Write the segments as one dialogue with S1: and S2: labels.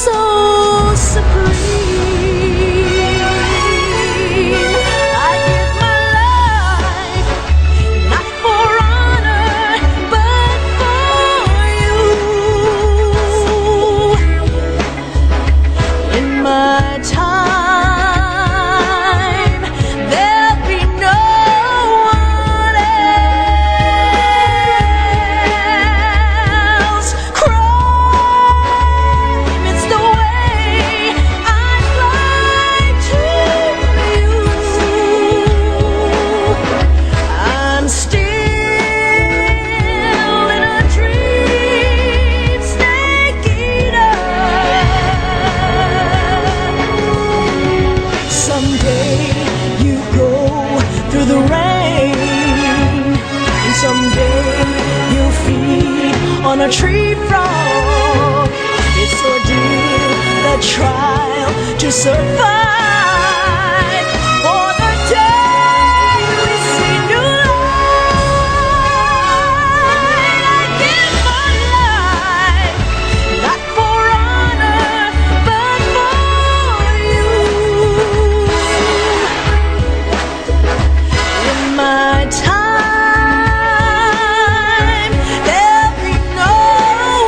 S1: so supreme. I give my life, not for honor, but for you. In my time, there'll be no one else. Crime, it's the way I'd like to use. I'm still in a dream, snake eater. Someday you go through the rain, and someday you'll feed on a tree frog. It's ordeal, the trial to survive for the day we see new light. I give my life, not for honor, but for you. In my time, there'll be no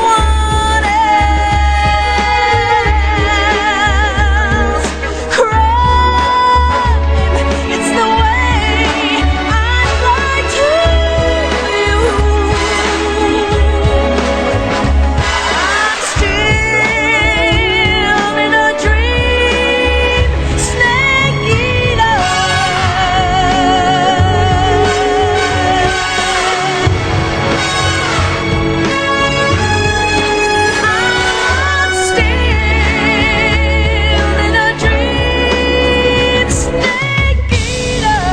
S1: one else. Crime, it's the way I'd like to I'm still in a dream, snake eater. I'm still in a dream, snake eater.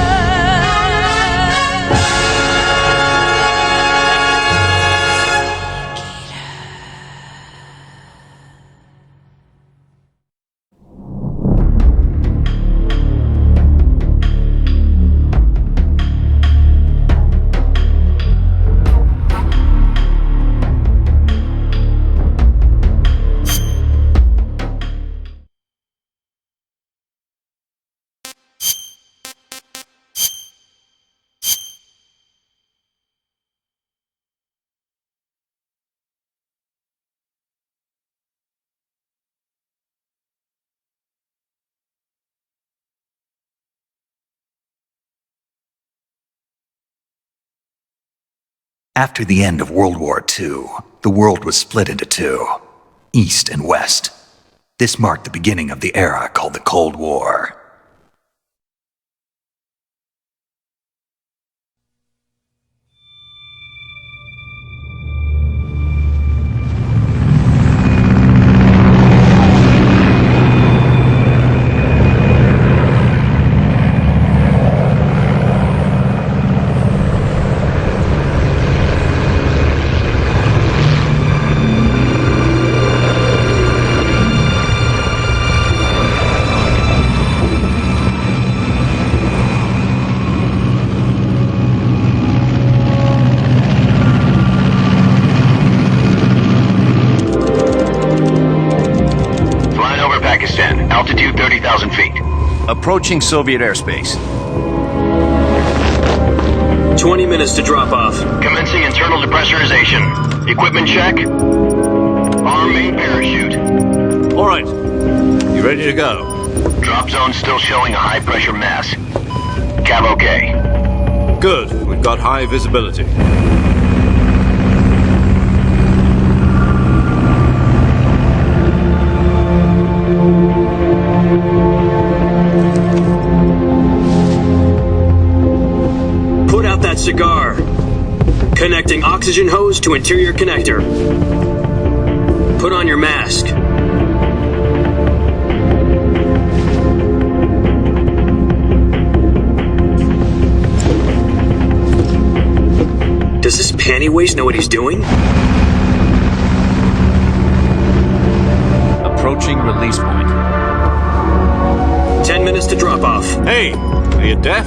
S2: After the end of World War II, the world was split into two, East and West. This marked the beginning of the era called the Cold War.
S3: Altitude 30,000 feet.
S4: Approaching Soviet airspace.
S5: 20 minutes to drop off.
S3: Commencing internal depressurization. Equipment check. Arm main parachute.
S4: All right. You ready to go?
S3: Drop zone still showing a high pressure mass. Cav okay.
S4: Good. We've got high visibility.
S5: Put out that cigar. Connecting oxygen hose to interior connector. Put on your mask. Does this pantywaist know what he's doing?
S4: Approaching release point.
S5: 10 minutes to drop off.
S4: Hey, are you deaf?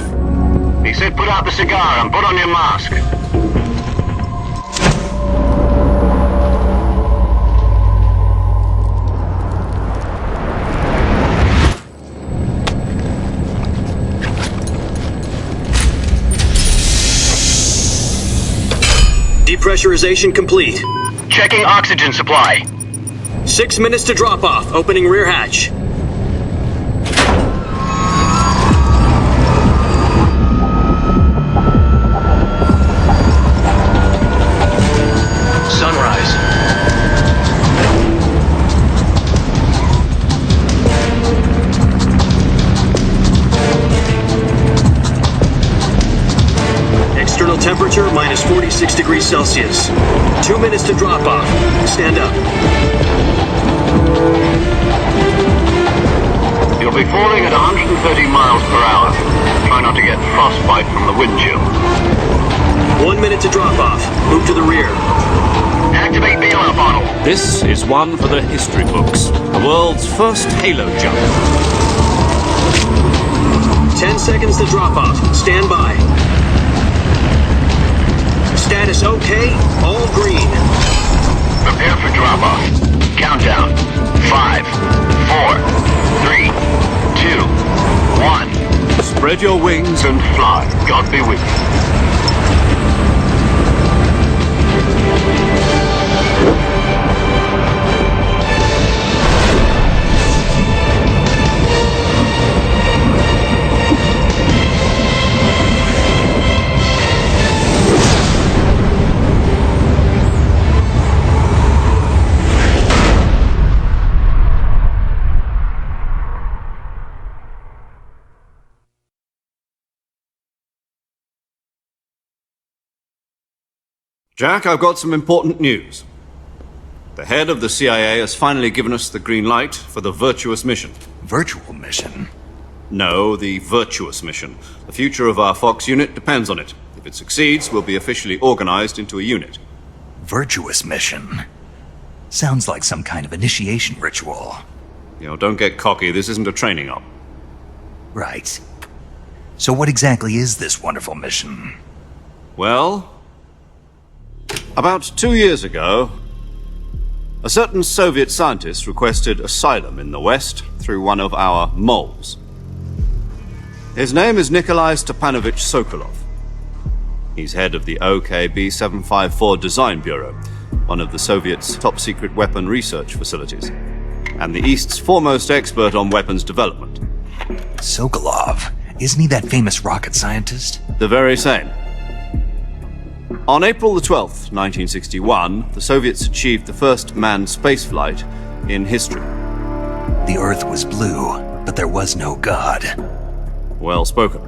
S3: He said put out the cigar and put on your mask.
S5: Repressurization complete.
S3: Checking oxygen supply.
S5: 6 minutes to drop off. Opening rear hatch.
S3: Sunrise.
S5: External temperature minus 46 degrees Celsius. 2 minutes to drop off. Stand up.
S3: You'll be falling at 130 miles per hour. Try not to get frostbite from the wind chill.
S5: 1 minute to drop off. Move to the rear.
S3: Activate bailout bottle.
S4: This is one for the history books. The world's first halo jump.
S5: 10 seconds to drop off. Stand by. Status okay. All green.
S3: Prepare for drop-off. Countdown. 5, 4, 3, 2, 1.
S4: Spread your wings
S3: And fly. God be with you.
S4: Jack, I've got some important news. The head of the CIA has finally given us the green light for the Virtuous mission.
S2: Virtual mission?
S4: No, the Virtuous mission. The future of our Fox unit depends on it. If it succeeds, we'll be officially organized into a unit.
S2: Virtuous mission? Sounds like some kind of initiation ritual.
S4: Don't get cocky. This isn't a training op.
S2: Right. So what exactly is this wonderful mission?
S4: Well, about 2 years ago, a certain Soviet scientist requested asylum in the West through one of our moles. His name is Nikolai Stepanovich Sokolov. He's head of the OKB-754 Design Bureau, one of the Soviets' top-secret weapon research facilities, and the East's foremost expert on weapons development.
S2: Sokolov? Isn't he that famous rocket scientist?
S4: The very same. On April the 12th, 1961, the Soviets achieved the first manned spaceflight in history.
S2: The Earth was blue, but there was no God.
S4: Well spoken.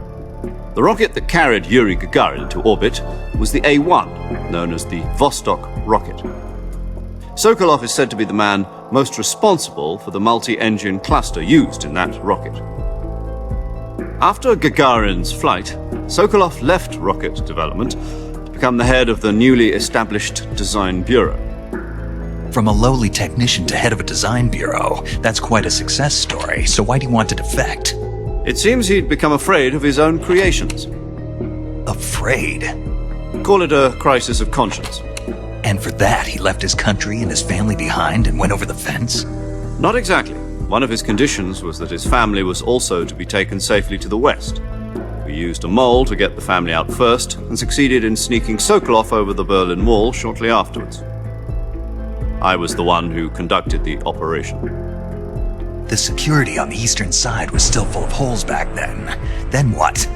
S4: The rocket that carried Yuri Gagarin into orbit was the A-1, known as the Vostok rocket. Sokolov is said to be the man most responsible for the multi-engine cluster used in that rocket. After Gagarin's flight, Sokolov left rocket development to become the head of the newly established Design Bureau.
S2: From a lowly technician to head of a design bureau, that's quite a success story, so why'd he want to defect?
S4: It seems he'd become afraid of his own creations.
S2: Afraid?
S4: Call it a crisis of conscience.
S2: And for that, he left his country and his family behind and went over the fence?
S4: Not exactly. One of his conditions was that his family was also to be taken safely to the West. We used a mole to get the family out first and succeeded in sneaking Sokolov over the Berlin Wall shortly afterwards. I was the one who conducted the operation.
S2: The security on the eastern side was still full of holes back then. Then what?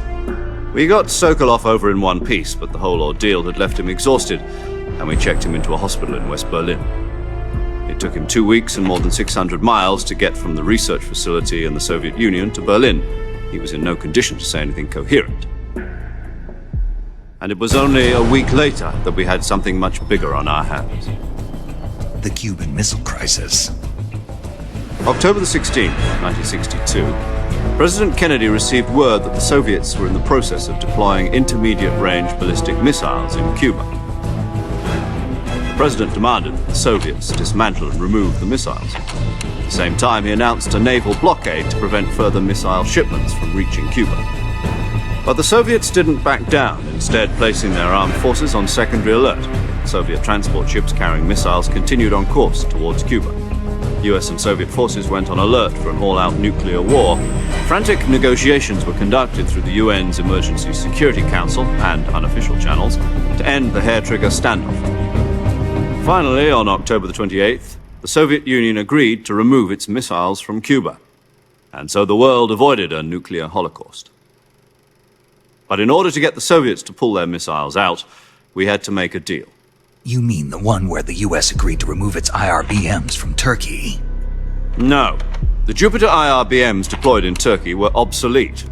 S4: We got Sokolov over in one piece, but the whole ordeal had left him exhausted, and we checked him into a hospital in West Berlin. It took him 2 weeks and more than 600 miles to get from the research facility in the Soviet Union to Berlin. He was in no condition to say anything coherent. And it was only a week later that we had something much bigger on our hands.
S2: The Cuban Missile Crisis.
S4: October the 16th, 1962, President Kennedy received word that the Soviets were in the process of deploying intermediate-range ballistic missiles in Cuba. The President demanded that the Soviets dismantle and remove the missiles. At the same time, he announced a naval blockade to prevent further missile shipments from reaching Cuba. But the Soviets didn't back down, instead placing their armed forces on secondary alert. Soviet transport ships carrying missiles continued on course towards Cuba. US and Soviet forces went on alert for an all-out nuclear war. Frantic negotiations were conducted through the UN's Emergency Security Council and unofficial channels, to end the hair-trigger standoff. Finally, on October the 28th, the Soviet Union agreed to remove its missiles from Cuba, and so the world avoided a nuclear holocaust. But in order to get the Soviets to pull their missiles out, we had to make a deal.
S2: You mean the one where the US agreed to remove its IRBMs from Turkey?
S4: No. The Jupiter IRBMs deployed in Turkey were obsolete,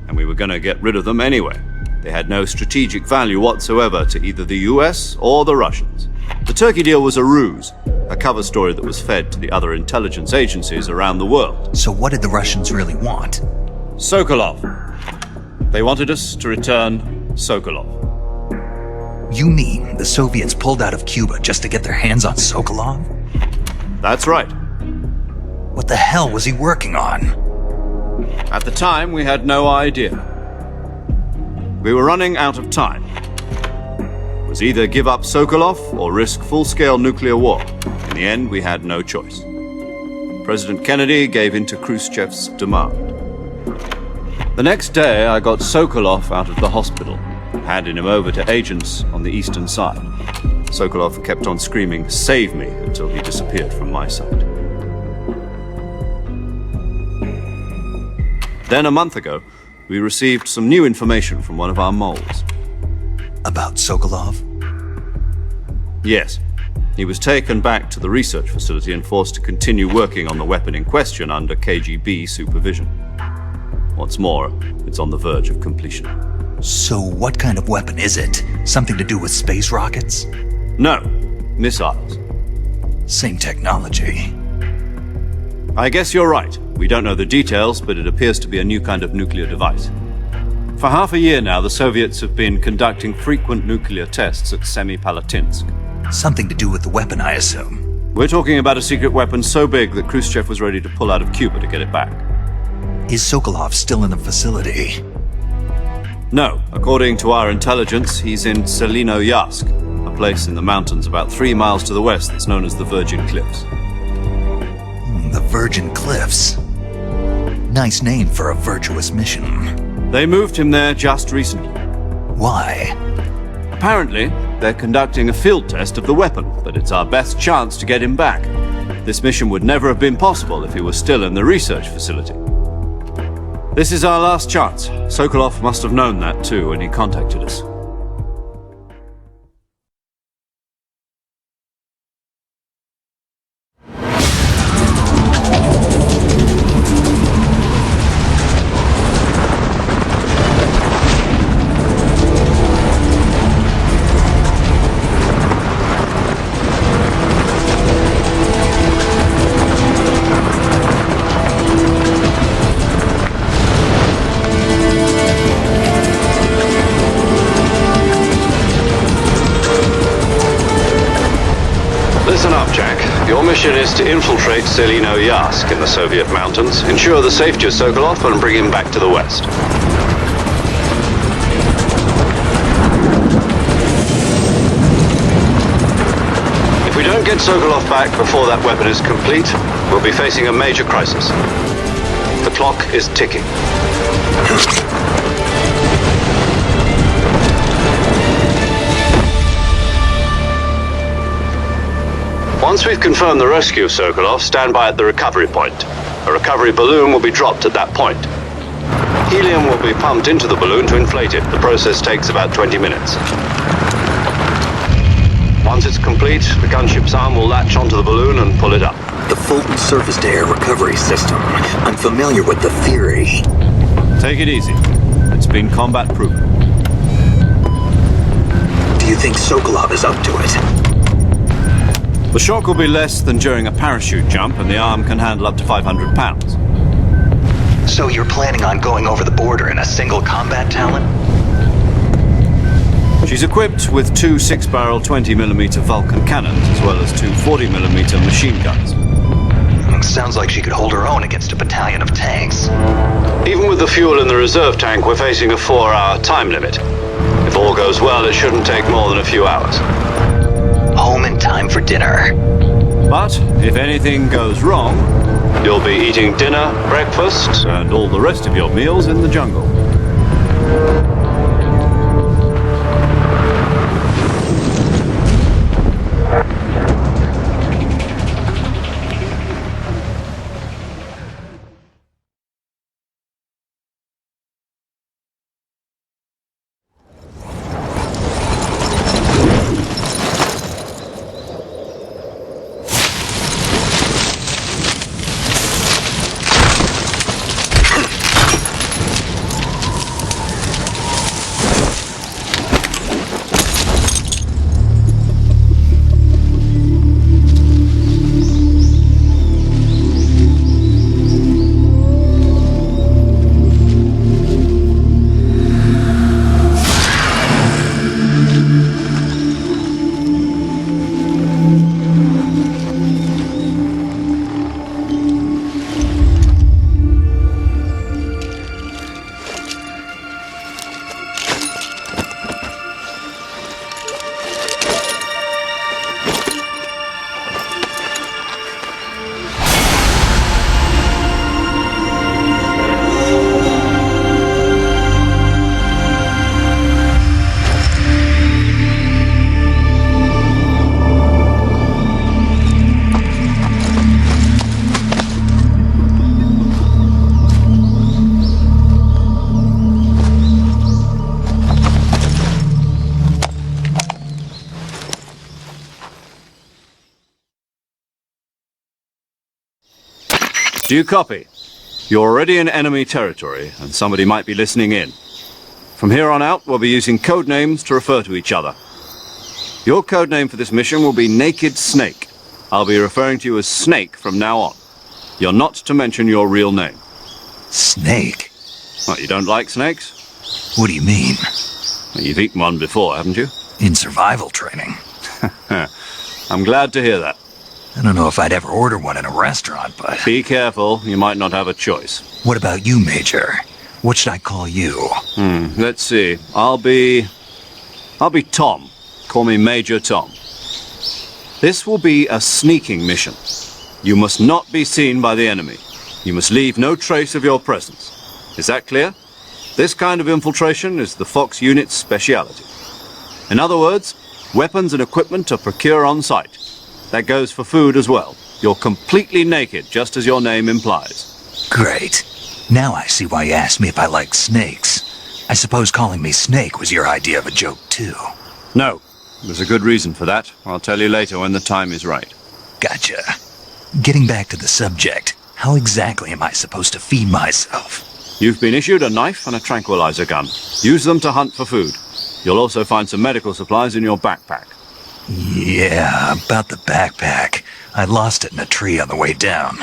S4: and we were going to get rid of them anyway. They had no strategic value whatsoever to either the US or the Russians. The Turkey deal was a ruse, a cover story that was fed to the other intelligence agencies around the world.
S2: So what did the Russians really want?
S4: Sokolov. They wanted us to return Sokolov.
S2: You mean the Soviets pulled out of Cuba just to get their hands on Sokolov?
S4: That's right.
S2: What the hell was he working on?
S4: At the time, we had no idea. We were running out of time. It was either give up Sokolov or risk full-scale nuclear war. In the end, we had no choice. President Kennedy gave in to Khrushchev's demand. The next day, I got Sokolov out of the hospital, handing him over to agents on the eastern side. Sokolov kept on screaming, "Save me," until he disappeared from my sight. Then a month ago, we received some new information from one of our moles.
S2: About Sokolov?
S4: Yes. He was taken back to the research facility and forced to continue working on the weapon in question under KGB supervision. What's more, it's on the verge of completion.
S2: So what kind of weapon is it? Something to do with space rockets?
S4: No, missiles.
S2: Same technology.
S4: I guess you're right. We don't know the details, but it appears to be a new kind of nuclear device. For half a year now, the Soviets have been conducting frequent nuclear tests at Semipalatinsk.
S2: Something to do with the weapon, I assume.
S4: We're talking about a secret weapon so big that Khrushchev was ready to pull out of Cuba to get it back.
S2: Is Sokolov still in the facility?
S4: No. According to our intelligence, he's in Selinoyarsk, a place in the mountains about 3 miles to the west that's known as the Virgin Cliffs.
S2: The Virgin Cliffs. Nice name for a virtuous mission.
S4: They moved him there just recently.
S2: Why?
S4: Apparently, they're conducting a field test of the weapon, but it's our best chance to get him back. This mission would never have been possible if he was still in the research facility. This is our last chance. Sokolov must have known that too when he contacted us. Listen up, Jack. Your mission is to infiltrate Selinoyarsk in the Soviet mountains, ensure the safety of Sokolov, and bring him back to the west. If we don't get Sokolov back before that weapon is complete, we'll be facing a major crisis. The clock is ticking. Once we've confirmed the rescue of Sokolov, stand by at the recovery point. A recovery balloon will be dropped at that point. Helium will be pumped into the balloon to inflate it. The process takes about 20 minutes. Once it's complete, the gunship's arm will latch onto the balloon and pull it up.
S2: The Fulton surface-to-air recovery system. I'm familiar with the theory.
S4: Take it easy. It's been combat-proven.
S2: Do you think Sokolov is up to it?
S4: The shock will be less than during a parachute jump, and the arm can handle up to 500 pounds.
S2: So you're planning on going over the border in a single combat Talon?
S4: She's equipped with 2 6-barrel 20mm Vulcan cannons, as well as 2 40mm machine guns.
S2: Sounds like she could hold her own against a battalion of tanks.
S4: Even with the fuel in the reserve tank, we're facing a 4-hour time limit. If all goes well, it shouldn't take more than a few hours.
S2: Home in time for dinner.
S4: But if anything goes wrong, you'll be eating dinner, breakfast, and all the rest of your meals in the jungle. Do you copy? You're already in enemy territory, and somebody might be listening in. From here on out, we'll be using code names to refer to each other. Your code name for this mission will be Naked Snake. I'll be referring to you as Snake from now on. You're not to mention your real name.
S2: Snake?
S4: What, you don't like snakes?
S2: What do you mean?
S4: Well, you've eaten one before, haven't you?
S2: In survival training.
S4: I'm glad to hear that.
S2: I don't know if I'd ever order one in a restaurant, but...
S4: Be careful, you might not have a choice.
S2: What about you, Major? What should I call you?
S4: Let's see. I'll be Tom. Call me Major Tom. This will be a sneaking mission. You must not be seen by the enemy. You must leave no trace of your presence. Is that clear? This kind of infiltration is the Fox unit's speciality. In other words, weapons and equipment are procured on site. That goes for food as well. You're completely naked, just as your name implies.
S2: Great. Now I see why you asked me if I like snakes. I suppose calling me Snake was your idea of a joke, too.
S4: No. There's a good reason for that. I'll tell you later when the time is right.
S2: Gotcha. Getting back to the subject, how exactly am I supposed to feed myself?
S4: You've been issued a knife and a tranquilizer gun. Use them to hunt for food. You'll also find some medical supplies in your backpack.
S2: Yeah, about the backpack. I lost it in a tree on the way down.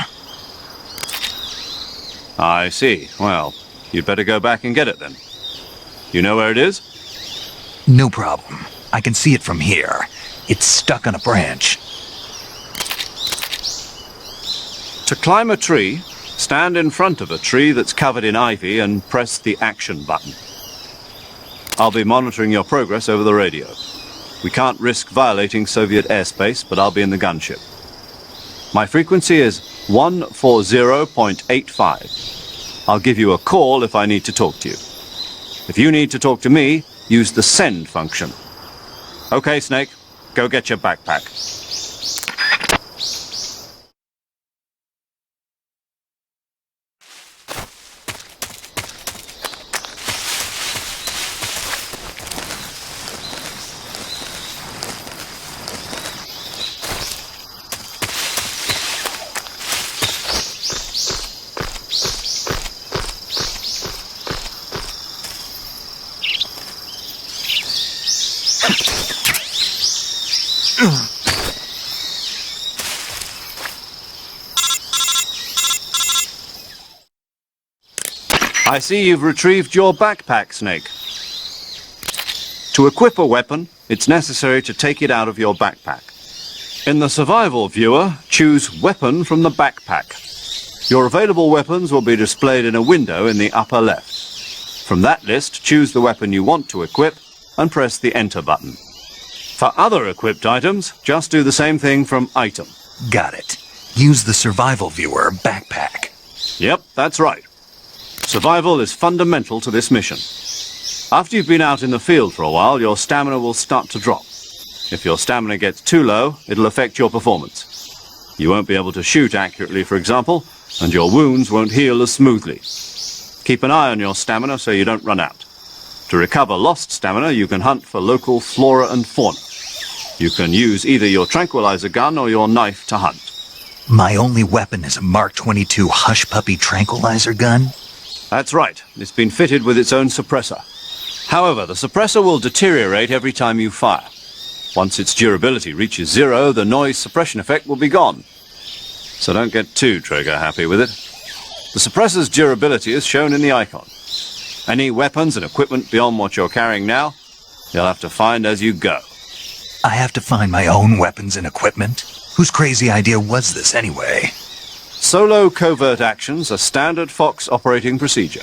S4: I see. Well, you'd better go back and get it then. You know where it is?
S2: No problem. I can see it from here. It's stuck on a branch.
S4: To climb a tree, stand in front of a tree that's covered in ivy and press the action button. I'll be monitoring your progress over the radio. We can't risk violating Soviet airspace, but I'll be in the gunship. My frequency is 140.85. I'll give you a call if I need to talk to you. If you need to talk to me, use the send function. Okay, Snake, go get your backpack. I see you've retrieved your backpack, Snake. To equip a weapon, it's necessary to take it out of your backpack. In the survival viewer, choose Weapon from the backpack. Your available weapons will be displayed in a window in the upper left. From that list, choose the weapon you want to equip and press the Enter button. For other equipped items, just do the same thing from Item.
S2: Got it. Use the survival viewer backpack.
S4: Yep, that's right. Survival is fundamental to this mission. After you've been out in the field for a while, your stamina will start to drop. If your stamina gets too low, it'll affect your performance. You won't be able to shoot accurately, for example, and your wounds won't heal as smoothly. Keep an eye on your stamina so you don't run out. To recover lost stamina, you can hunt for local flora and fauna. You can use either your tranquilizer gun or your knife to hunt.
S2: My only weapon is a Mark 22 Hush Puppy tranquilizer gun?
S4: That's right. It's been fitted with its own suppressor. However, the suppressor will deteriorate every time you fire. Once its durability reaches 0, the noise suppression effect will be gone. So don't get too trigger-happy with it. The suppressor's durability is shown in the icon. Any weapons and equipment beyond what you're carrying now, you'll have to find as you go.
S2: I have to find my own weapons and equipment? Whose crazy idea was this, anyway?
S4: Solo covert actions are standard Fox operating procedure.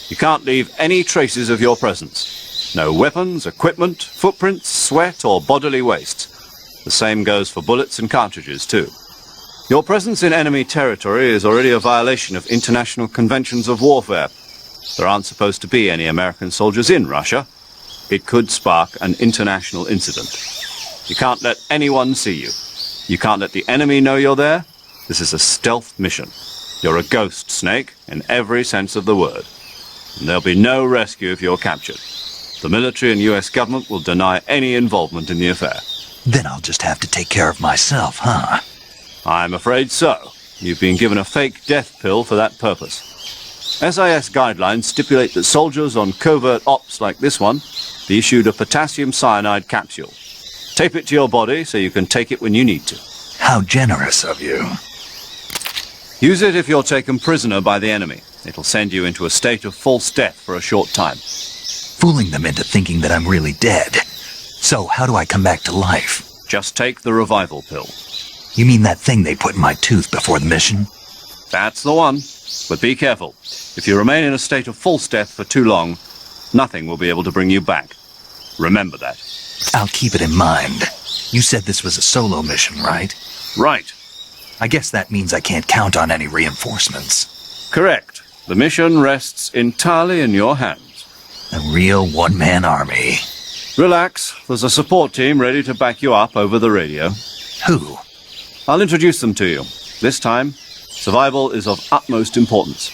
S4: You can't leave any traces of your presence. No weapons, equipment, footprints, sweat, or bodily waste. The same goes for bullets and cartridges, too. Your presence in enemy territory is already a violation of international conventions of warfare. There aren't supposed to be any American soldiers in Russia. It could spark an international incident. You can't let anyone see you. You can't let the enemy know you're there. This is a stealth mission. You're a ghost, Snake, in every sense of the word. And there'll be no rescue if you're captured. The military and US government will deny any involvement in the affair.
S2: Then I'll just have to take care of myself, huh?
S4: I'm afraid so. You've been given a fake death pill for that purpose. SIS guidelines stipulate that soldiers on covert ops like this one be issued a potassium cyanide capsule. Tape it to your body so you can take it when you need to.
S2: How generous of you.
S4: Use it if you're taken prisoner by the enemy. It'll send you into a state of false death for a short time.
S2: Fooling them into thinking that I'm really dead. So how do I come back to life?
S4: Just take the revival pill.
S2: You mean that thing they put in my tooth before the mission?
S4: That's the one. But be careful. If you remain in a state of false death for too long, nothing will be able to bring you back. Remember that.
S2: I'll keep it in mind. You said this was a solo mission, right?
S4: Right.
S2: I guess that means I can't count on any reinforcements.
S4: Correct. The mission rests entirely in your hands.
S2: A real one-man army.
S4: Relax. There's a support team ready to back you up over the radio.
S2: Who?
S4: I'll introduce them to you. This time, survival is of utmost importance.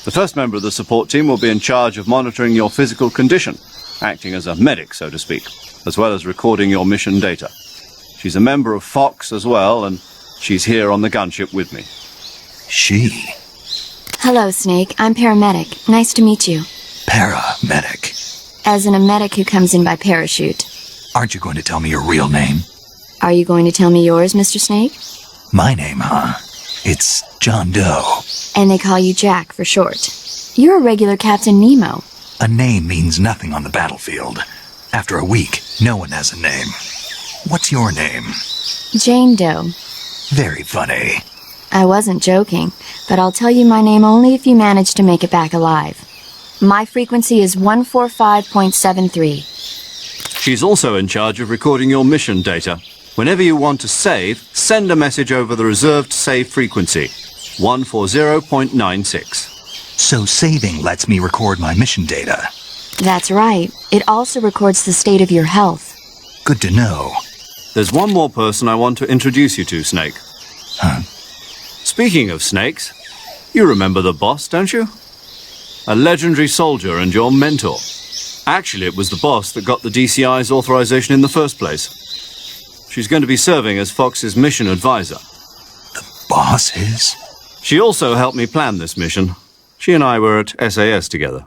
S4: The first member of the support team will be in charge of monitoring your physical condition, acting as a medic, so to speak, as well as recording your mission data. She's a member of Fox as well, and she's here on the gunship with me.
S2: She?
S6: Hello, Snake. I'm paramedic. Nice to meet you.
S2: Paramedic.
S6: As in a medic who comes in by parachute.
S2: Aren't you going to tell me your real name?
S6: Are you going to tell me yours, Mr. Snake?
S2: My name, huh? It's John Doe.
S6: And they call you Jack for short. You're a regular Captain Nemo.
S2: A name means nothing on the battlefield. After a week, no one has a name. What's your name?
S6: Jane Doe.
S2: Very funny.
S6: I wasn't joking, but I'll tell you my name only if you manage to make it back alive. My frequency is 145.73.
S4: She's also in charge of recording your mission data. Whenever you want to save, send a message over the reserved save frequency, 140.96.
S2: So saving lets me record my mission data.
S6: That's right. It also records the state of your health.
S2: Good to know.
S4: There's one more person I want to introduce you to, Snake.
S2: Huh?
S4: Speaking of snakes, you remember the boss, don't you? A legendary soldier and your mentor. Actually, it was the boss that got the DCI's authorization in the first place. She's going to be serving as Fox's mission advisor.
S2: The boss is?
S4: She also helped me plan this mission. She and I were at SAS together.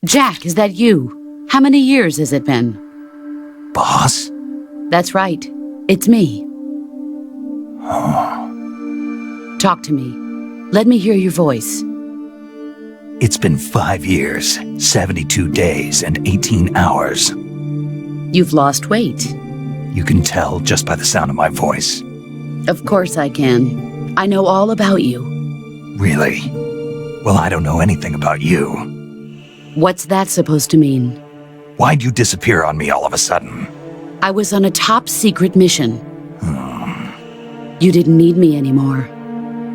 S7: Jack, is that you? How many years has it been?
S2: Boss?
S7: That's right. It's me. Talk to me. Let me hear your voice.
S2: It's been 5 years, 72 days, and 18 hours.
S7: You've lost weight.
S2: You can tell just by the sound of my voice.
S7: Of course I can. I know all about you.
S2: Really? Well, I don't know anything about you.
S7: What's that supposed to mean?
S2: Why'd you disappear on me all of a sudden?
S7: I was on a top-secret mission. You didn't need me anymore.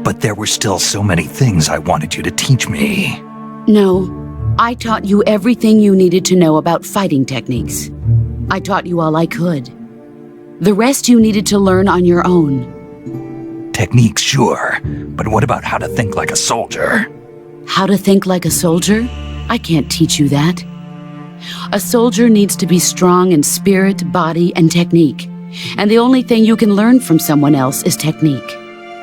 S2: But there were still so many things I wanted you to teach me.
S7: No, I taught you everything you needed to know about fighting techniques. I taught you all I could. The rest you needed to learn on your own.
S2: Techniques, sure. But what about how to think like a soldier?
S7: How to think like a soldier? I can't teach you that. A soldier needs to be strong in spirit, body, and technique. And the only thing you can learn from someone else is technique.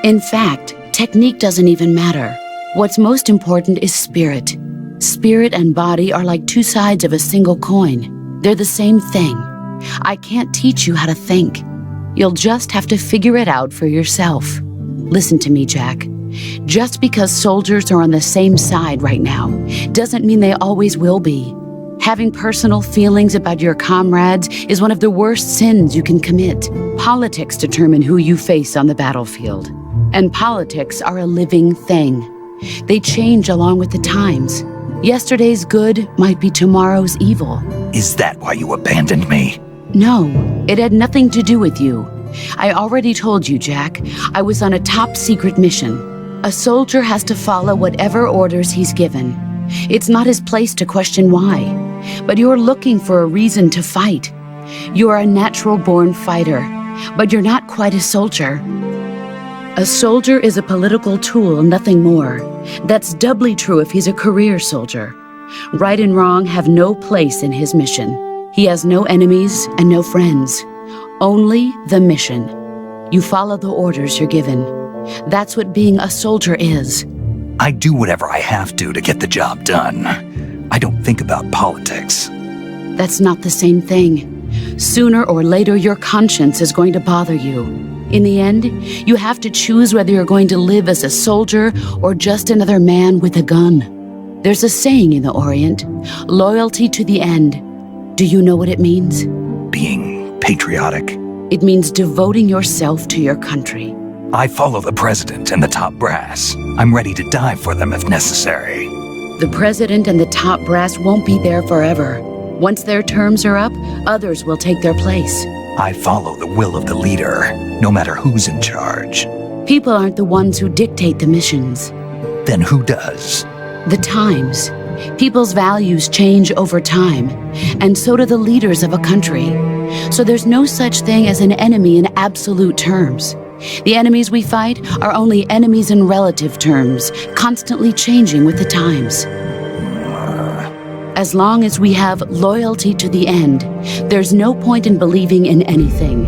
S7: In fact, technique doesn't even matter. What's most important is spirit. Spirit and body are like two sides of a single coin. They're the same thing. I can't teach you how to think. You'll just have to figure it out for yourself. Listen to me, Jack. Just because soldiers are on the same side right now doesn't mean they always will be. Having personal feelings about your comrades is one of the worst sins you can commit. Politics determine who you face on the battlefield. And politics are a living thing. They change along with the times. Yesterday's good might be tomorrow's evil.
S2: Is that why you abandoned me?
S7: No, it had nothing to do with you. I already told you, Jack. I was on a top-secret mission. A soldier has to follow whatever orders he's given. It's not his place to question why. But you're looking for a reason to fight. You're a natural-born fighter, but you're not quite a soldier. A soldier is a political tool, nothing more. That's doubly true if he's a career soldier. Right and wrong have no place in his mission. He has no enemies and no friends. Only the mission. You follow the orders you're given. That's what being a soldier is.
S2: I do whatever I have to get the job done. I don't think about politics.
S7: That's not the same thing. Sooner or later, your conscience is going to bother you. In the end, you have to choose whether you're going to live as a soldier or just another man with a gun. There's a saying in the Orient, loyalty to the end. Do you know what it means?
S2: Being patriotic.
S7: It means devoting yourself to your country.
S2: I follow the president and the top brass. I'm ready to die for them if necessary.
S7: The president and the top brass won't be there forever. Once their terms are up, others will take their place.
S2: I follow the will of the leader, no matter who's in charge.
S7: People aren't the ones who dictate the missions.
S2: Then who does?
S7: The times. People's values change over time, and so do the leaders of a country. So there's no such thing as an enemy in absolute terms. The enemies we fight are only enemies in relative terms, constantly changing with the times. As long as we have loyalty to the end, there's no point in believing in anything,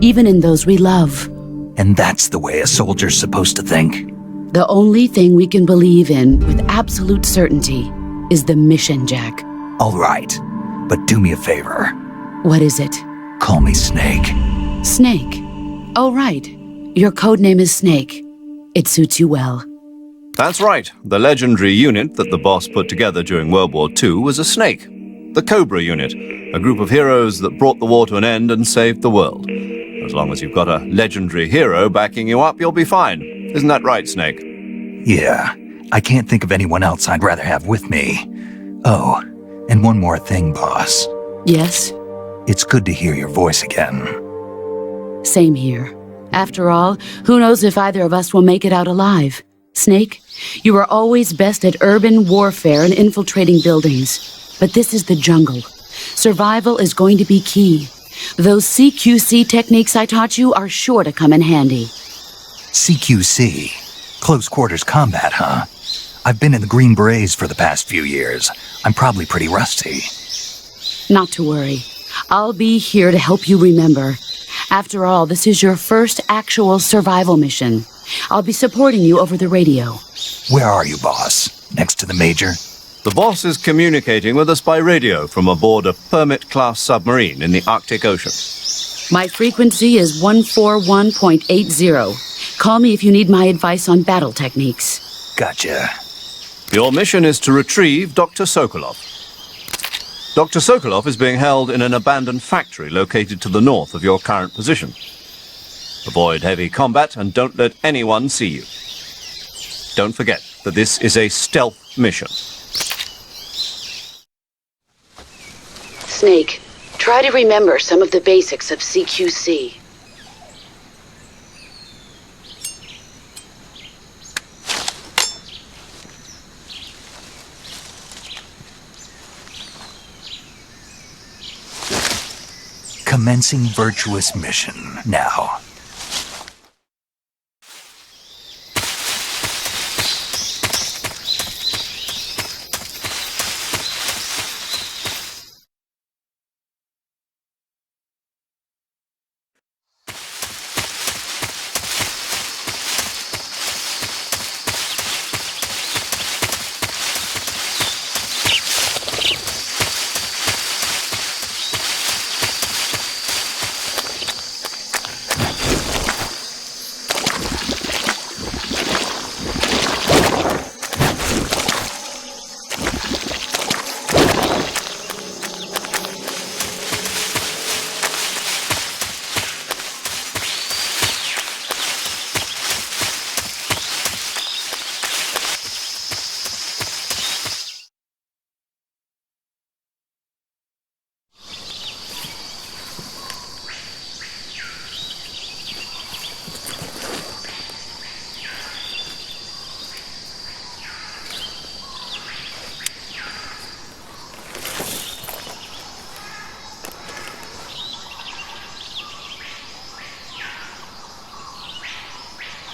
S7: even in those we love.
S2: And that's the way a soldier's supposed to think?
S7: The only thing we can believe in with absolute certainty is the mission, Jack.
S2: All right, but do me a favor.
S7: What is it?
S2: Call me Snake.
S7: Snake. Oh, right. Your codename is Snake. It suits you well.
S4: That's right. The legendary unit that the boss put together during World War II was a snake. The Cobra unit, a group of heroes that brought the war to an end and saved the world. As long as you've got a legendary hero backing you up, you'll be fine. Isn't that right, Snake?
S2: Yeah, I can't think of anyone else I'd rather have with me. Oh, and one more thing, boss.
S7: Yes?
S2: It's good to hear your voice again.
S7: Same here. After all, who knows if either of us will make it out alive? Snake, you are always best at urban warfare and infiltrating buildings. But this is the jungle. Survival is going to be key. Those CQC techniques I taught you are sure to come in handy.
S2: CQC? Close quarters combat, huh? I've been in the Green Berets for the past few years. I'm probably pretty rusty.
S7: Not to worry. I'll be here to help you remember. After all, this is your first actual survival mission. I'll be supporting you over the radio.
S2: Where are you, boss? Next to the Major?
S4: The boss is communicating with us by radio from aboard a Permit-class submarine in the Arctic Ocean.
S7: My frequency is 141.80. Call me if you need my advice on battle techniques.
S2: Gotcha.
S4: Your mission is to retrieve Dr. Sokolov. Dr. Sokolov is being held in an abandoned factory located to the north of your current position. Avoid heavy combat and don't let anyone see you. Don't forget that this is a stealth mission.
S7: Snake, try to remember some of the basics of CQC.
S2: Commencing Virtuous mission now.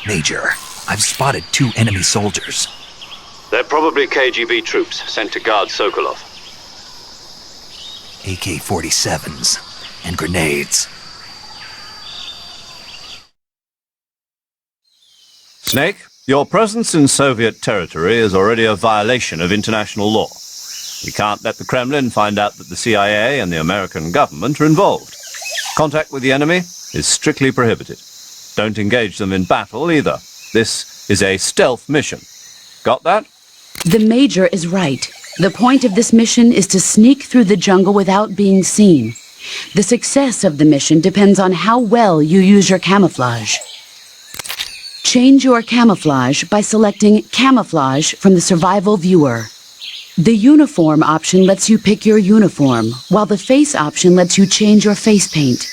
S2: Major, I've spotted 2 enemy soldiers.
S4: They're probably KGB troops sent to guard Sokolov.
S2: AK-47s and grenades.
S4: Snake, your presence in Soviet territory is already a violation of international law. We can't let the Kremlin find out that the CIA and the American government are involved. Contact with the enemy is strictly prohibited. Don't engage them in battle either. This is a stealth mission. Got that?
S7: The Major is right. The point of this mission is to sneak through the jungle without being seen. The success of the mission depends on how well you use your camouflage. Change your camouflage by selecting Camouflage from the Survival Viewer. The Uniform option lets you pick your uniform, while the Face option lets you change your face paint.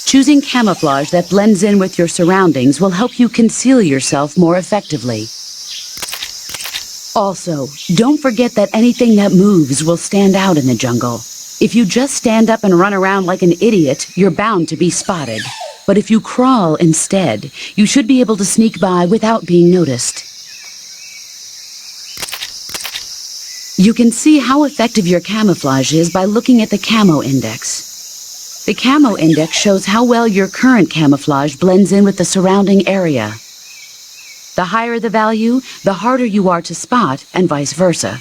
S7: Choosing camouflage that blends in with your surroundings will help you conceal yourself more effectively. Also, don't forget that anything that moves will stand out in the jungle. If you just stand up and run around like an idiot, you're bound to be spotted. But if you crawl instead, you should be able to sneak by without being noticed. You can see how effective your camouflage is by looking at the Camo Index. The Camo Index shows how well your current camouflage blends in with the surrounding area. The higher the value, the harder you are to spot, and vice versa.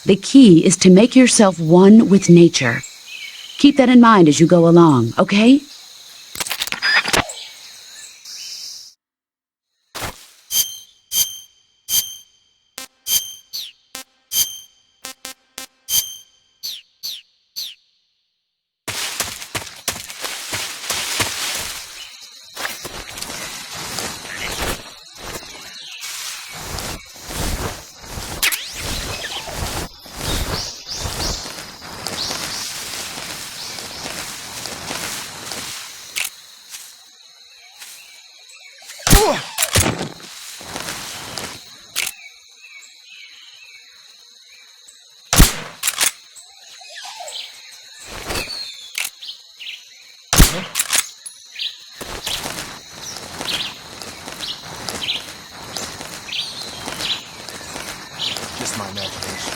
S7: The key is to make yourself one with nature. Keep that in mind as you go along, okay?
S8: Just my imagination.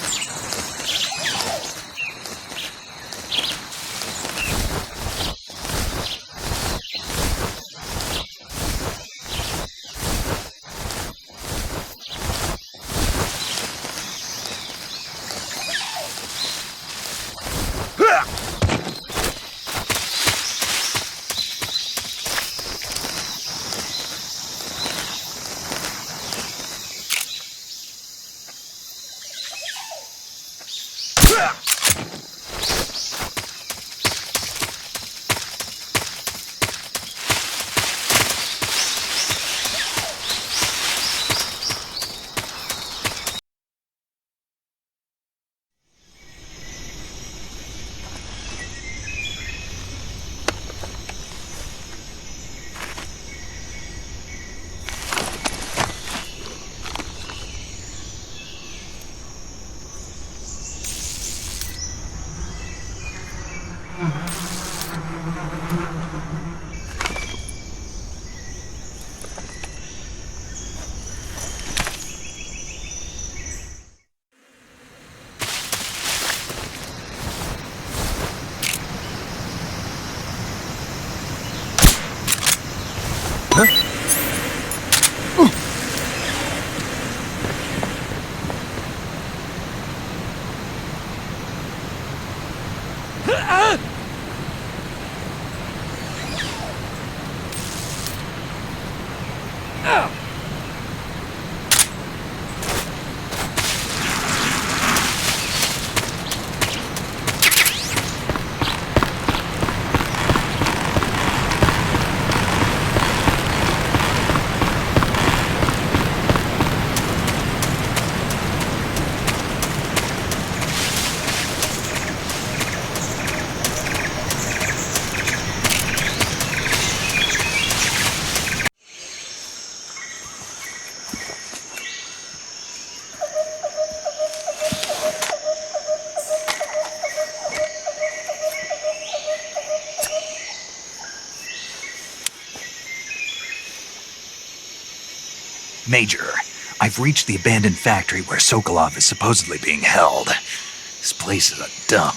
S2: Major, I've reached the abandoned factory where Sokolov is supposedly being held. This place is a dump.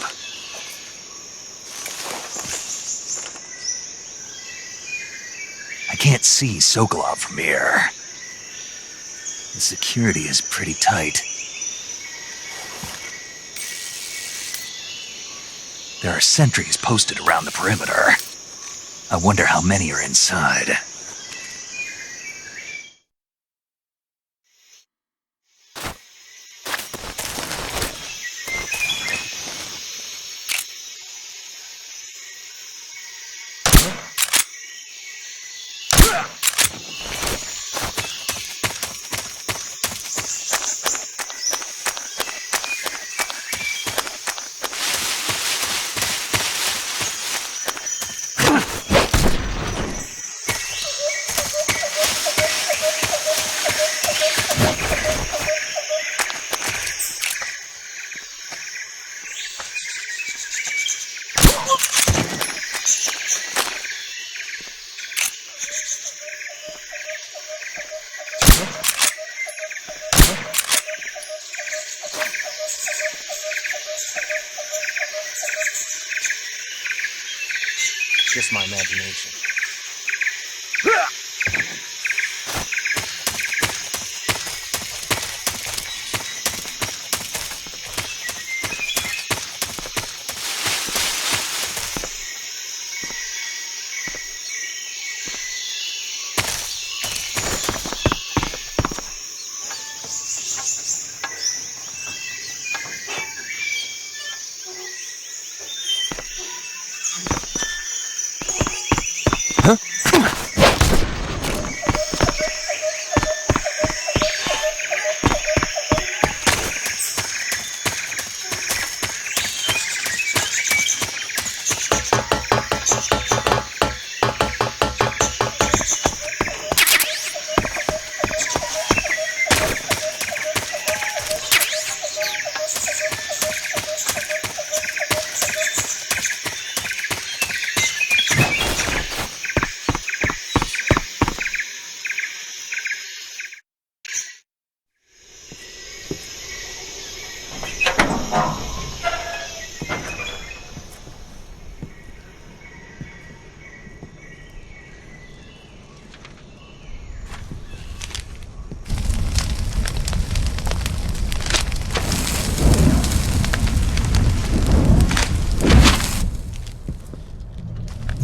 S2: I can't see Sokolov from here. The security is pretty tight. There are sentries posted around the perimeter. I wonder how many are inside.
S8: Just my imagination.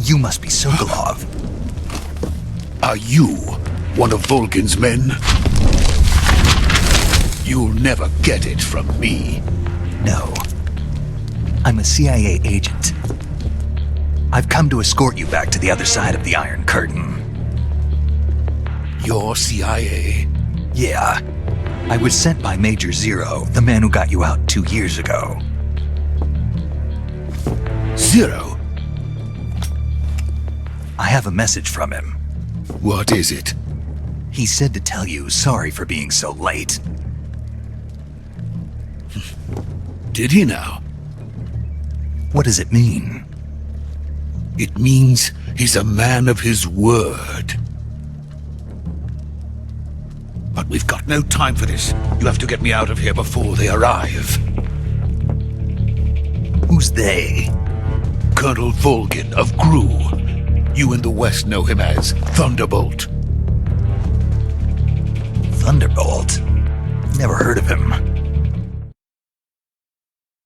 S2: You must be Sokolov.
S9: Are you one of Volgin's men? You'll never get it from me.
S2: No. I'm a CIA agent. I've come to escort you back to the other side of the Iron Curtain.
S9: You're CIA?
S2: Yeah. I was sent by Major Zero, the man who got you out 2 years ago.
S9: Zero?
S2: I have a message from him.
S9: What is it?
S2: He said to tell you sorry for being so late.
S9: Did he now?
S2: What does it mean?
S9: It means he's a man of his word. But we've got no time for this. You have to get me out of here before they arrive.
S2: Who's they?
S9: Colonel Volgin of GRU. You in the West know him as Thunderbolt.
S2: Thunderbolt? Never heard of him.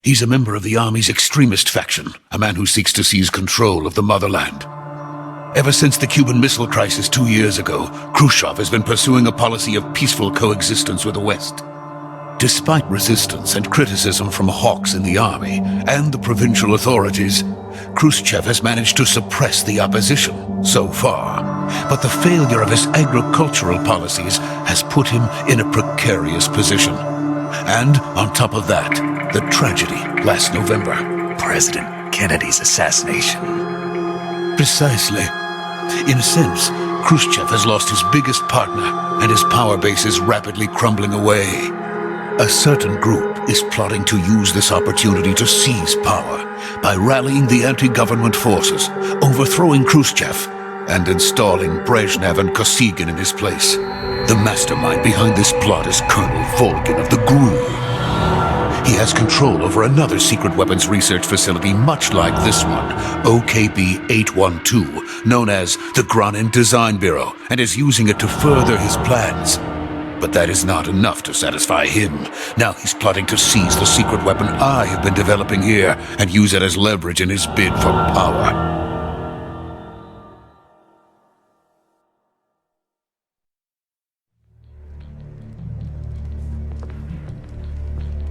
S9: He's a member of the Army's extremist faction, a man who seeks to seize control of the motherland. Ever since the Cuban Missile Crisis 2 years ago, Khrushchev has been pursuing a policy of peaceful coexistence with the West. Despite resistance and criticism from hawks in the army and the provincial authorities, Khrushchev has managed to suppress the opposition so far. But the failure of his agricultural policies has put him in a precarious position. And on top of that, the tragedy last November.
S2: President Kennedy's assassination.
S9: Precisely. In a sense, Khrushchev has lost his biggest partner, and his power base is rapidly crumbling away. A certain group is plotting to use this opportunity to seize power by rallying the anti-government forces, overthrowing Khrushchev, and installing Brezhnev and Kosygin in his place. The mastermind behind this plot is Colonel Volgin of the GRU. he has control over another secret weapons research facility much like this one, OKB-812, known as the Granin Design Bureau, and is using it to further his plans. But that is not enough to satisfy him. Now he's plotting to seize the secret weapon I have been developing here and use it as leverage in his bid for power.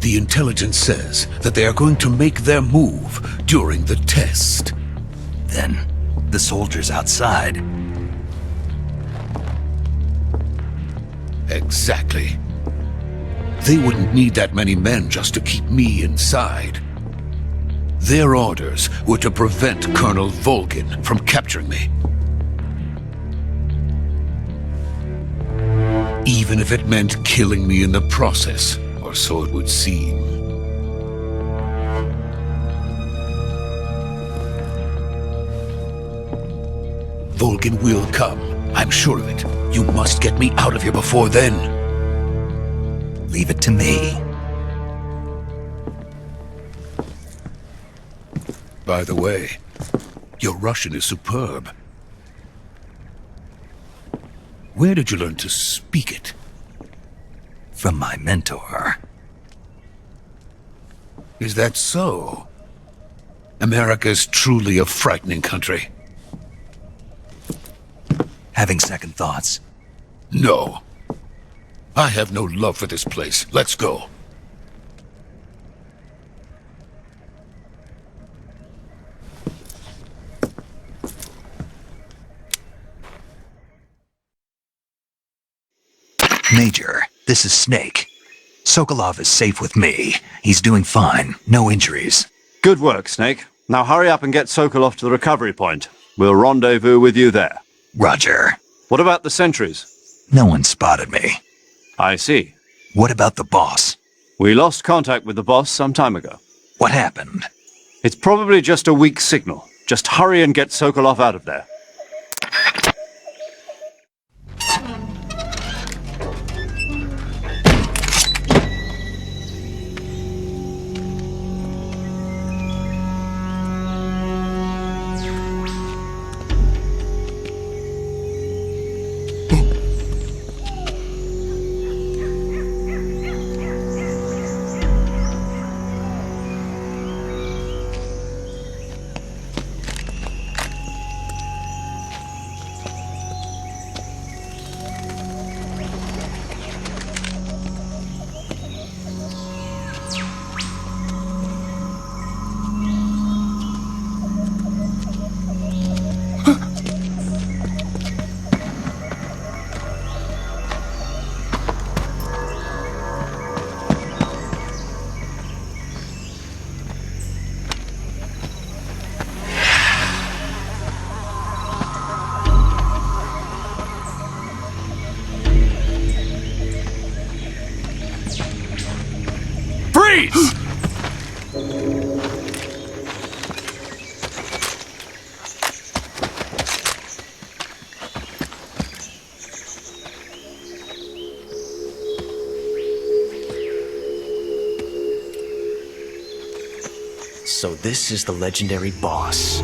S9: The intelligence says that they are going to make their move during the test.
S2: Then, the soldiers outside.
S9: Exactly. They wouldn't need that many men just to keep me inside. Their orders were to prevent Colonel Volgin from capturing me. Even if it meant killing me in the process, or so it would seem. Volgin will come. I'm sure of it. You must get me out of here before then.
S2: Leave it to me.
S9: By the way, your Russian is superb. Where did you learn to speak it?
S2: From my mentor.
S9: Is that so? America's truly a frightening country.
S2: Having second thoughts?
S9: No. I have no love for this place. Let's go.
S2: Major, this is Snake. Sokolov is safe with me. He's doing fine. No injuries.
S4: Good work, Snake. Now hurry up and get Sokolov to the recovery point. We'll rendezvous with you there.
S2: Roger.
S4: What about the sentries?
S2: No one spotted me.
S4: I see.
S2: What about the boss?
S4: We lost contact with the boss some time ago.
S2: What happened?
S4: It's probably just a weak signal. Just hurry and get Sokolov out of there.
S5: Freeze!
S8: So this is the legendary boss.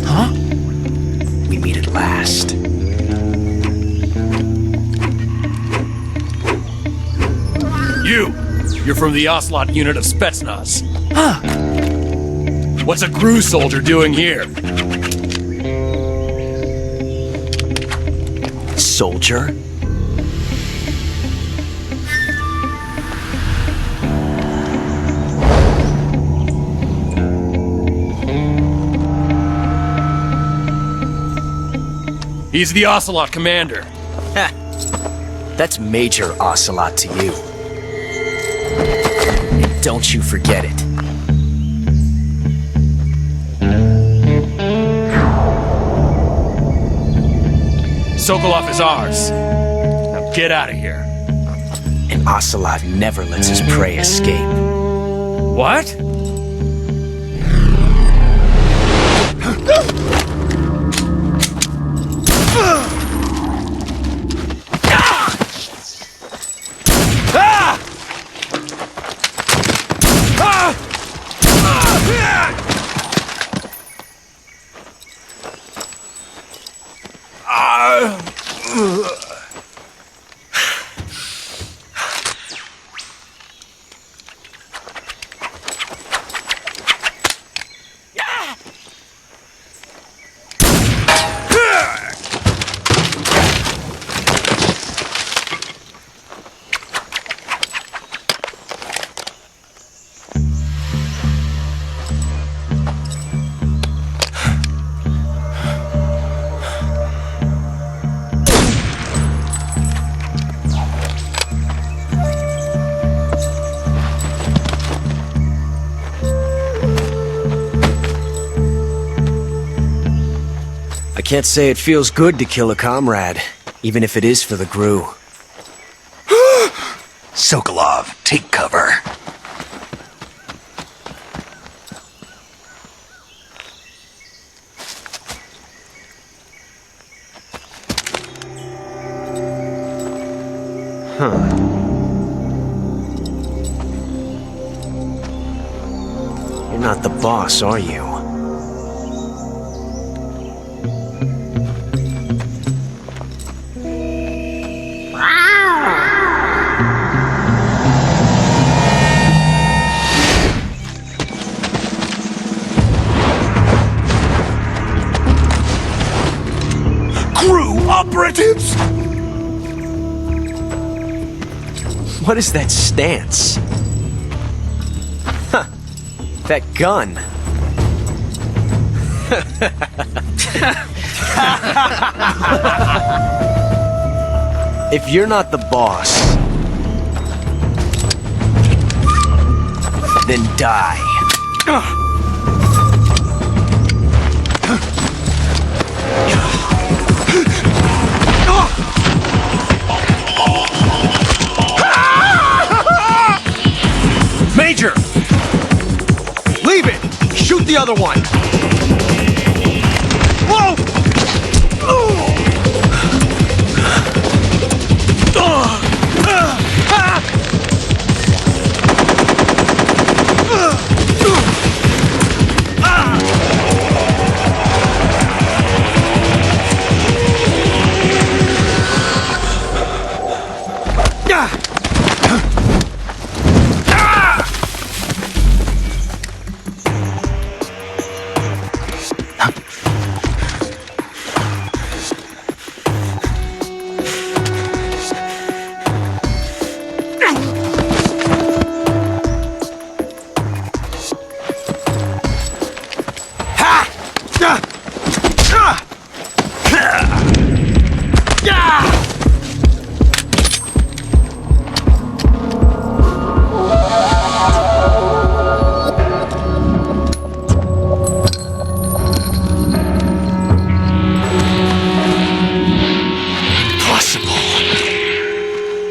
S8: Huh? We meet at last.
S5: You're from the Ocelot unit of Spetsnaz. Huh. What's a GRU soldier doing here?
S8: Soldier?
S5: He's the Ocelot commander.
S8: Heh. That's Major Ocelot to you. And don't you forget it.
S5: Sokolov is ours. Now get out of here.
S8: And Ocelot never lets his prey escape.
S5: What?
S8: I can't say it feels good to kill a comrade, even if it is for the GRU.
S2: Sokolov, take cover.
S8: You're not the boss, are you?
S2: GRU operatives!
S8: What is that stance? Huh. That gun. If you're not the boss, then die.
S10: Major! Leave it! Shoot the other one! Whoa!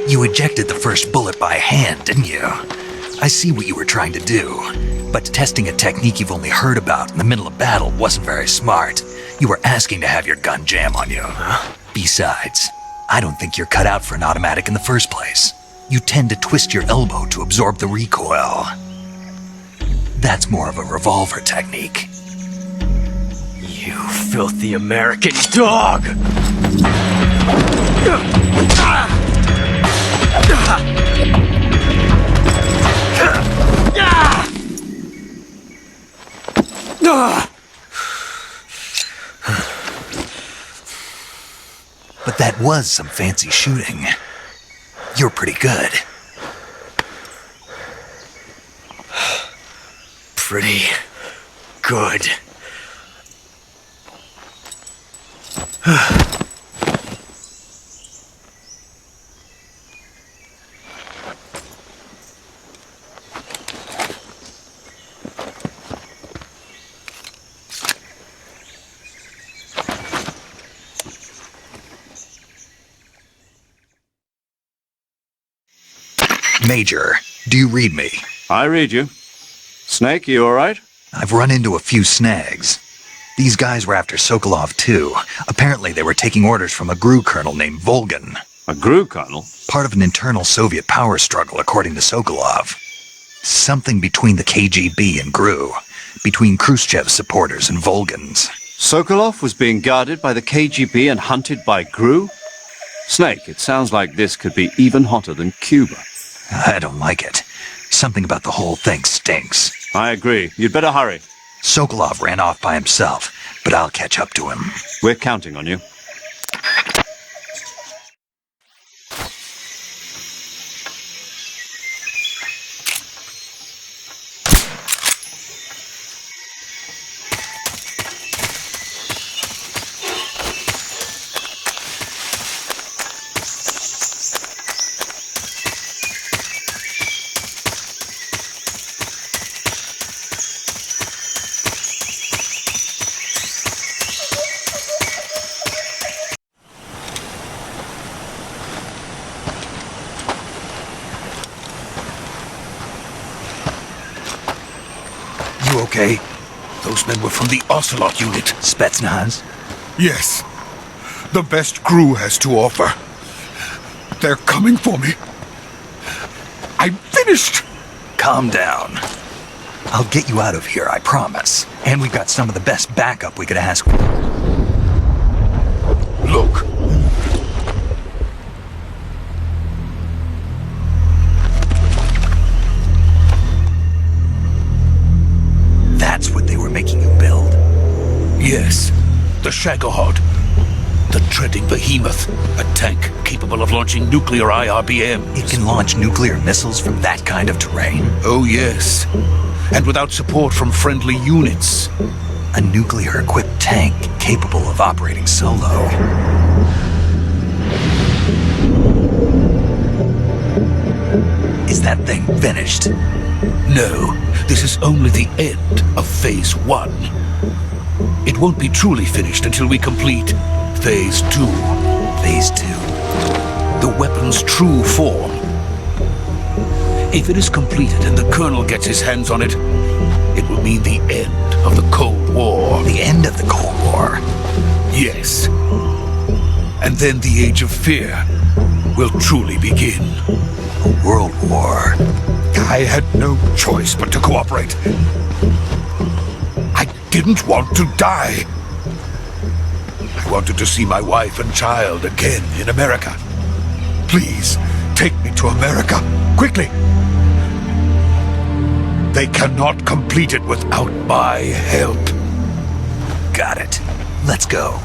S2: You ejected the first bullet by hand, didn't you? I see what you were trying to do, but testing a technique you've only heard about in the middle of battle wasn't very smart. You were asking to have your gun jam on you. Besides, I don't think you're cut out for an automatic in the first place. You tend to twist your elbow to absorb the recoil. That's more of a revolver technique.
S8: You filthy American dog!
S2: But that was some fancy shooting. You're pretty good.
S8: Pretty good.
S2: Major, do you read me?
S4: I read you. Snake, you alright?
S2: I've run into a few snags. These guys were after Sokolov too. Apparently they were taking orders from a GRU colonel named Volgan.
S4: A GRU colonel?
S2: Part of an internal Soviet power struggle, according to Sokolov. Something between the KGB and GRU. Between Khrushchev's supporters and Volgan's.
S4: Sokolov was being guarded by the KGB and hunted by GRU? Snake, it sounds like this could be even hotter than Cuba.
S2: I don't like it. Something about the whole thing stinks.
S4: I agree. You'd better hurry.
S2: Sokolov ran off by himself, but I'll catch up to him.
S4: We're counting on you.
S2: okay?
S9: Those men were from the Ocelot unit.
S2: Spetsnaz?
S9: Yes. The best crew has to offer. They're coming for me. I'm finished!
S2: Calm down. I'll get you out of here, I promise. And we've got some of the best backup we could ask for.
S9: Look.
S2: That's what they were making you build?
S9: Yes. The Shagohod. The treading behemoth. A tank capable of launching nuclear IRBMs.
S2: It can launch nuclear missiles from that kind of terrain?
S9: Oh, yes. And without support from friendly units.
S2: A nuclear-equipped tank capable of operating solo. Is that thing finished?
S9: No, this is only the end of Phase 1. It won't be truly finished until we complete Phase 2.
S2: Phase 2?
S9: The weapon's true form. If it is completed and the Colonel gets his hands on it, it will mean the end of the Cold War.
S2: The end of the Cold War?
S9: Yes. And then the Age of Fear will truly begin.
S2: A world war?
S9: I had no choice but to cooperate. I didn't want to die. I wanted to see my wife and child again in America. Please, take me to America, quickly. They cannot complete it without my help.
S2: Got it. Let's go.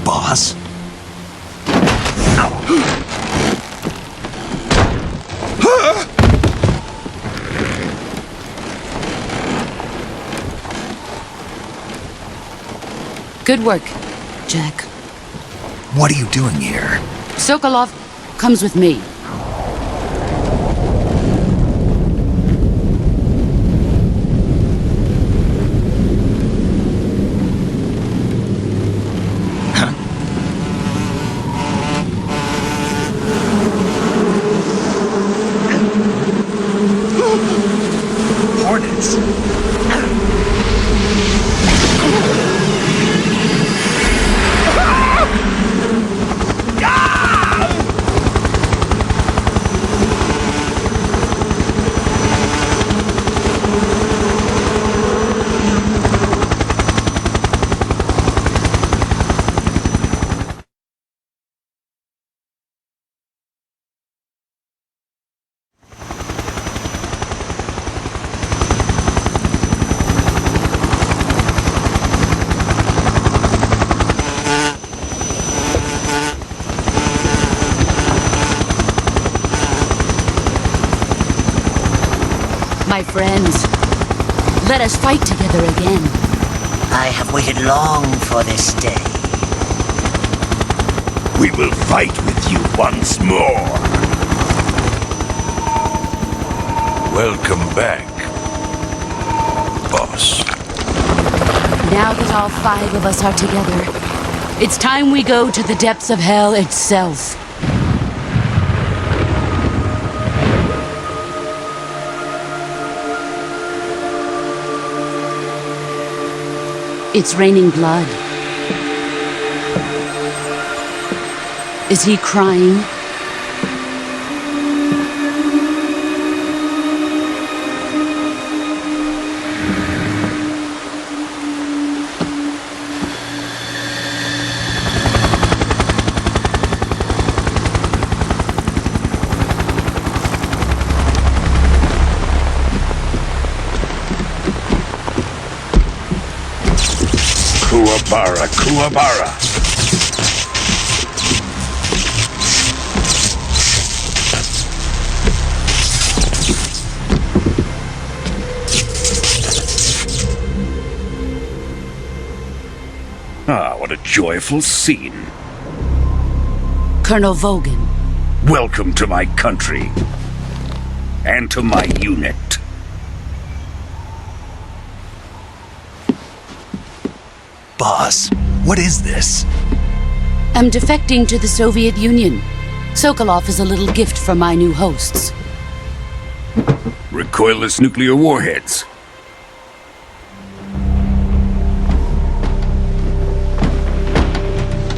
S2: Boss?
S7: Good work, Jack.
S2: What are you doing here?
S7: Sokolov comes with me.
S2: Hornets?
S7: My friends, let us fight together again.
S11: I have waited long for this day.
S12: We will fight with you once more.
S9: Welcome back, boss.
S7: Now that all 5 of us are together, it's time we go to the depths of hell itself. It's raining blood. Is he crying?
S12: Kuwabara, Kuwabara. Ah, what a joyful scene.
S7: Colonel Vogan.
S12: Welcome to my country. And to my unit.
S2: Boss, what is this?
S7: I'm defecting to the Soviet Union. Sokolov is a little gift from my new hosts.
S12: Recoilless nuclear warheads.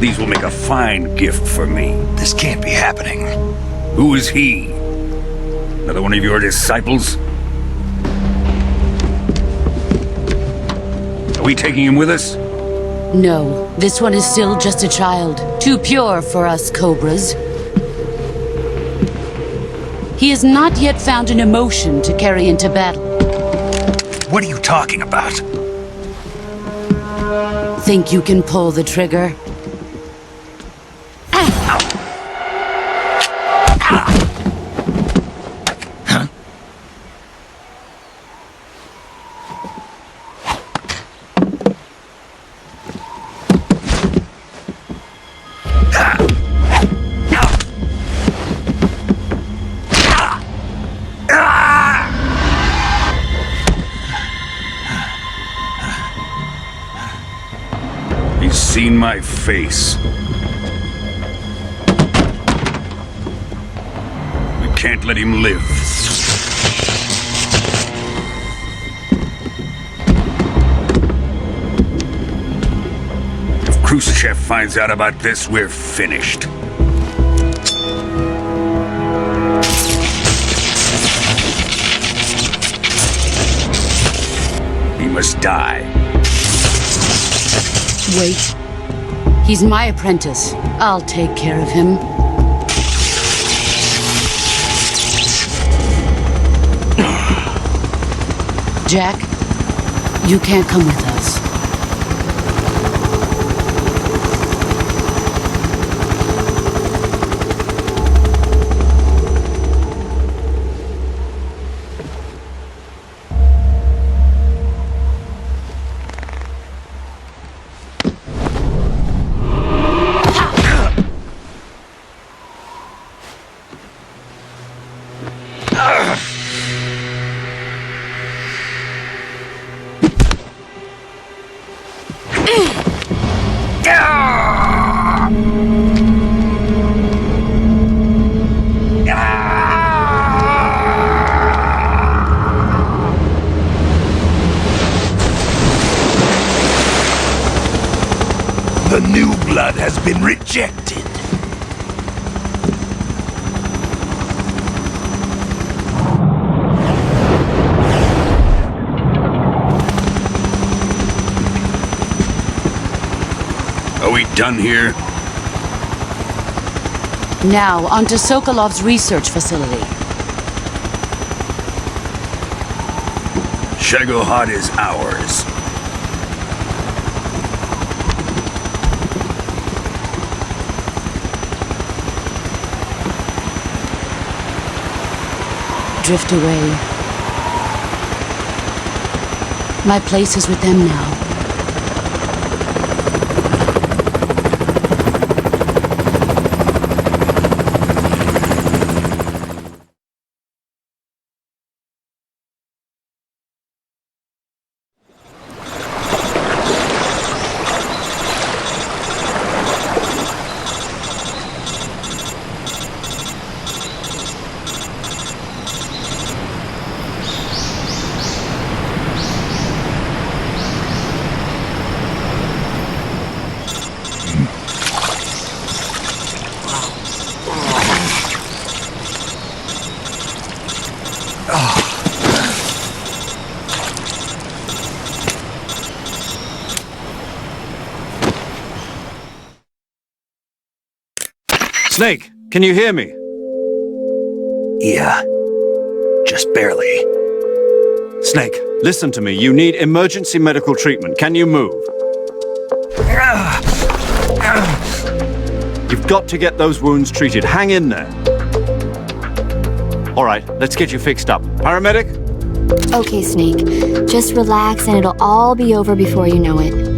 S12: These will make a fine gift for me.
S2: This can't be happening.
S12: Who is he? Another one of your disciples? Are we taking him with us?
S7: No, this one is still just a child. Too pure for us Cobras. He has not yet found an emotion to carry into battle.
S2: What are you talking about?
S7: Think you can pull the trigger?
S12: He's seen my face. We can't let him live. If Khrushchev finds out about this, we're finished. He must die.
S7: Wait. He's my apprentice. I'll take care of him. Jack, you can't come with us.
S12: The new blood has been rejected. Are we done here?
S7: Now, onto Sokolov's research facility.
S12: Shagohod is ours.
S7: Drift away. My place is with them now.
S4: Snake, can you hear me?
S2: Yeah. Just barely.
S4: Snake, listen to me. You need emergency medical treatment. Can you move? You've got to get those wounds treated. Hang in there. All right, let's get you fixed up. Paramedic?
S6: Okay, Snake. Just relax and it'll all be over before you know it.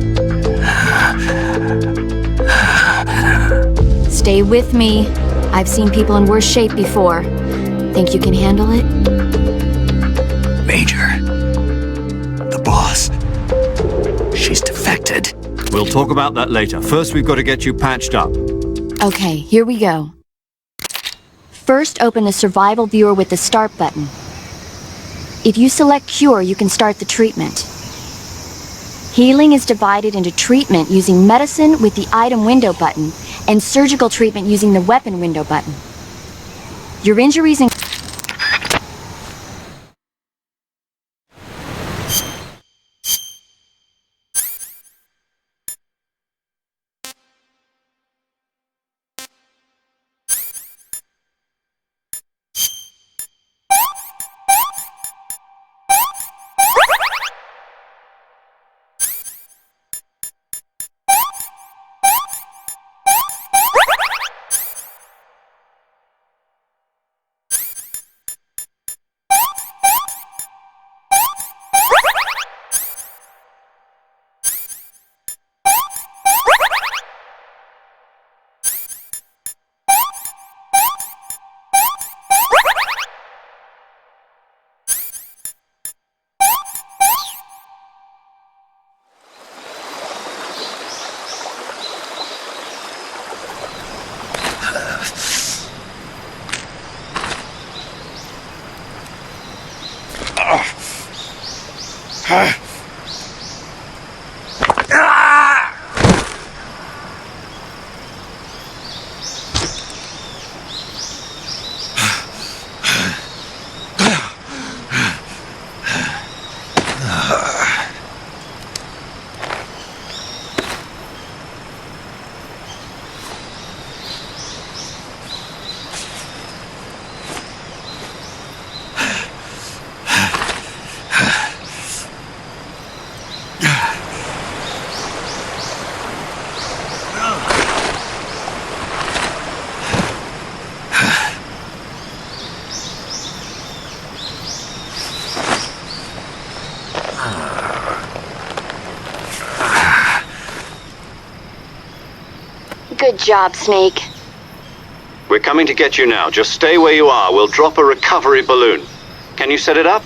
S6: Stay with me. I've seen people in worse shape before. Think you can handle it?
S2: Major. The boss. She's defected.
S4: We'll talk about that later. First, we've got to get you patched up.
S6: Okay, here we go. First, open the survival viewer with the start button. If you select cure, you can start the treatment. Healing is divided into treatment using medicine with the item window button and surgical treatment using the weapon window button. Your injuries and Good job, Snake.
S4: We're coming to get you now. Just stay where you are. We'll drop a recovery balloon. Can you set it up?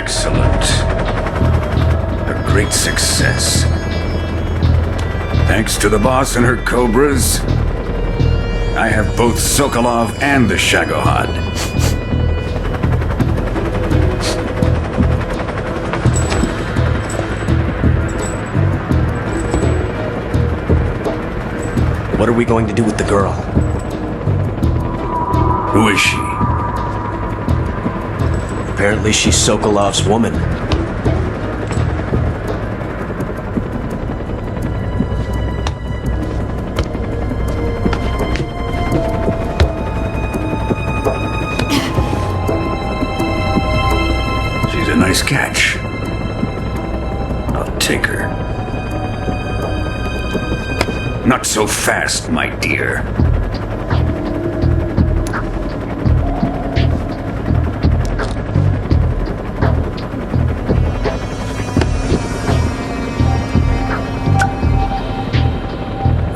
S12: Excellent. great success. Thanks to the boss and her cobras, I have both Sokolov and the Shagohod.
S8: What are we going to do with the girl?
S12: Who is she?
S8: Apparently she's Sokolov's woman.
S12: She's a nice catch. I'll take her. Not so fast, my dear.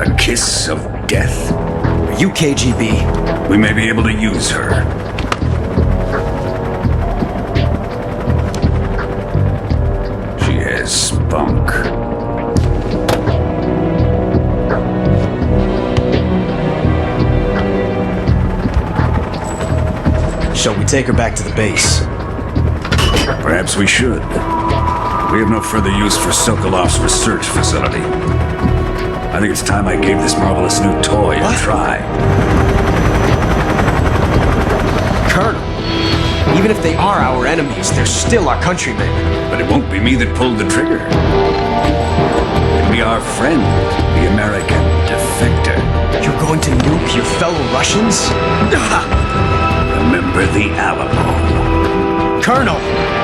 S12: A kiss of death.
S8: Are you KGB?
S12: We may be able to use her. She has spunk.
S8: Shall we take her back to the base?
S12: Perhaps we should. We have no further use for Sokolov's research facility. I think it's time I gave this marvelous new toy a try.
S10: Colonel, even if they are our enemies, they're still our countrymen.
S12: But it won't be me that pulled the trigger. It'll be our friend, the American defector.
S10: You're going to nuke your fellow Russians?
S12: Remember the Alamo.
S10: Colonel!